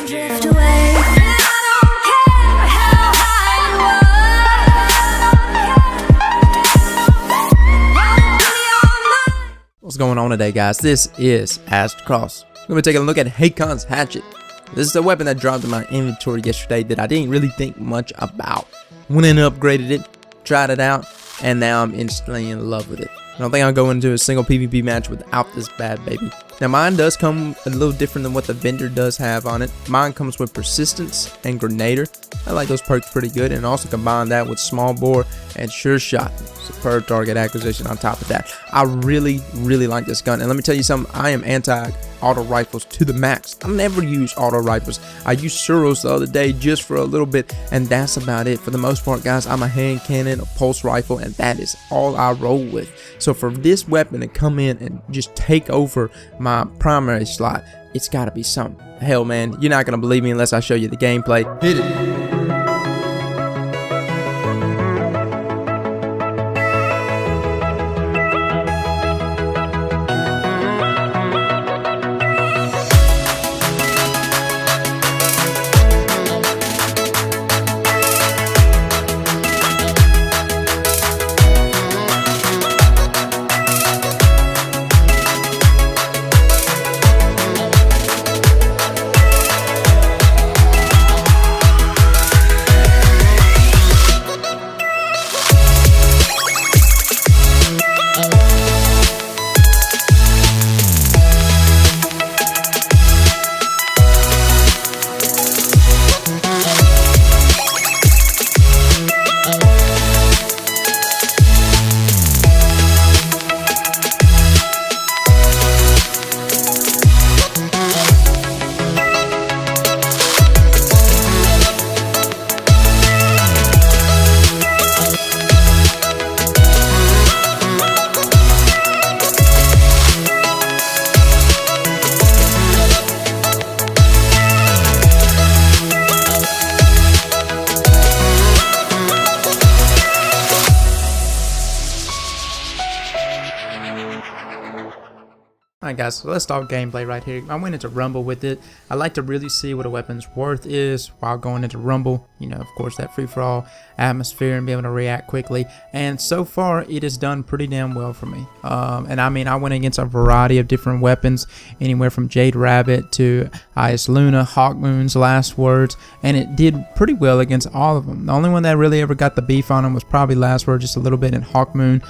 drift away. I don't care how high you are. What's going on today, guys? This is Aztecross. We're going to be taking a look at Haakon's Hatchet. This is a weapon that dropped in my inventory yesterday that I didn't really think much about. Went in and upgraded it, tried it out, and now I'm instantly in love with it. I don't think I'll go into a single PvP match without this bad baby. Now mine does come a little different than what the vendor does have on it. Mine comes with persistence and grenader. I like those perks pretty good, and also combine that with small bore and sure shot. Superb target acquisition on top of that. I really like this gun, and let me tell you something, I am anti-auto rifles to the max. I never use auto rifles. I used Suros the other day just for a little bit, and that's about it. For the most part, guys, I'm a hand cannon, a pulse rifle, and that is all I roll with. So for this weapon to come in and just take over my primary slot, it's got to be something. Hell, man, you're not going to believe me unless I show you the gameplay. Hit it. Alright guys, so let's start gameplay right here. I went into Rumble with it. I like to really see what a weapon's worth is while going into Rumble. You know, of course, that free-for-all atmosphere and be able to react quickly. And so far, it has done pretty damn well for me. And I mean, I went against a variety of different weapons, anywhere from Jade Rabbit to Ice Luna, Hawk Moon's Last Words, and it did pretty well against all of them. The only one that really ever got the beef on him was probably Last Word, just a little bit, in Hawk Moon,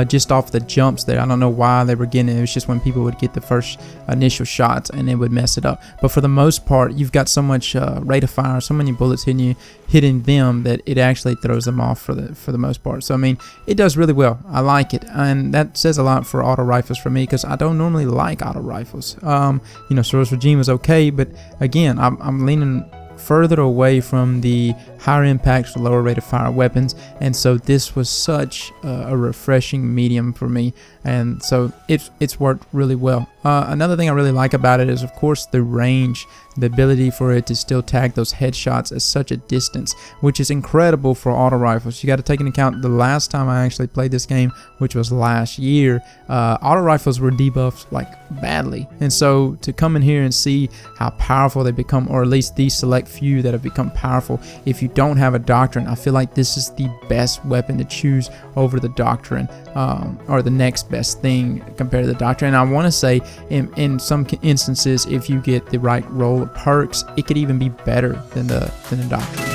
just off the jumps there. I don't know why they were getting it. It was just when people would get the first initial shots and it would mess it up. But for the most part, you've got so much rate of fire, so many bullets hitting them that it actually throws them off for the most part. So I mean, it does really well. I like it, and that says a lot for auto rifles for me, because I don't normally like auto rifles. You know, Soros Regime was okay, but again, I'm leaning further away from the higher impact, lower rate of fire weapons, and so this was such a refreshing medium for me, and so it's worked really well. Another thing I really like about it is, of course, the range, the ability for it to still tag those headshots at such a distance, which is incredible for auto rifles. You got to take into account the last time I actually played this game, which was last year, auto rifles were debuffed like badly, and so to come in here and see how powerful they become, or at least these select few that have become powerful if you don't have a Doctrine, I feel like this is the best weapon to choose over the Doctrine, or the next best thing compared to the Doctrine. And I want to say in some instances, if you get the right roll of perks, it could even be better than the Doctrine.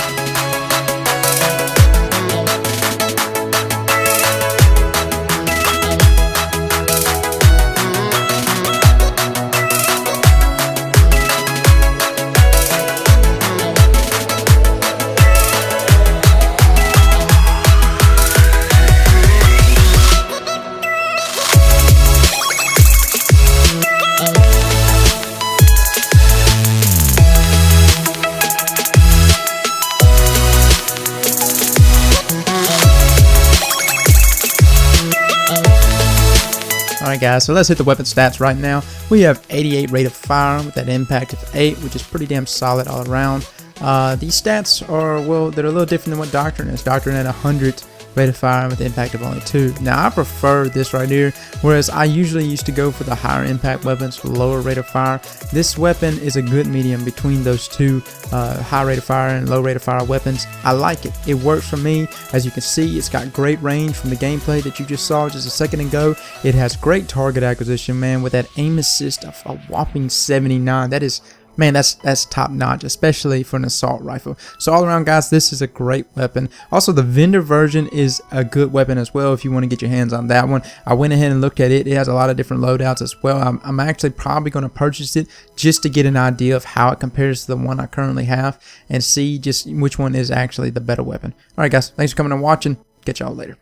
Alright guys, so let's hit the weapon stats right now. We have 88 rate of fire with that impact of 8, which is pretty damn solid all around. These stats are, well, they're a little different than what Doctrine is. Doctrine at 100 rate of fire with the impact of only 2. Now I prefer this right here, whereas I usually used to go for the higher impact weapons for lower rate of fire. This weapon is a good medium between those two high rate of fire and low rate of fire weapons. I like it. It works for me. As you can see, it's got great range from the gameplay that you just saw just a second ago. It has great target acquisition, man, with that aim assist of a whopping 79. That is, man, that's top notch, especially for an assault rifle. So all around, guys, this is a great weapon. Also, the vendor version is a good weapon as well if you want to get your hands on that one. I went ahead and looked at it. It has a lot of different loadouts as well. I'm actually probably going to purchase it just to get an idea of how it compares to the one I currently have and see just which one is actually the better weapon. All right, guys, thanks for coming and watching. Catch y'all later.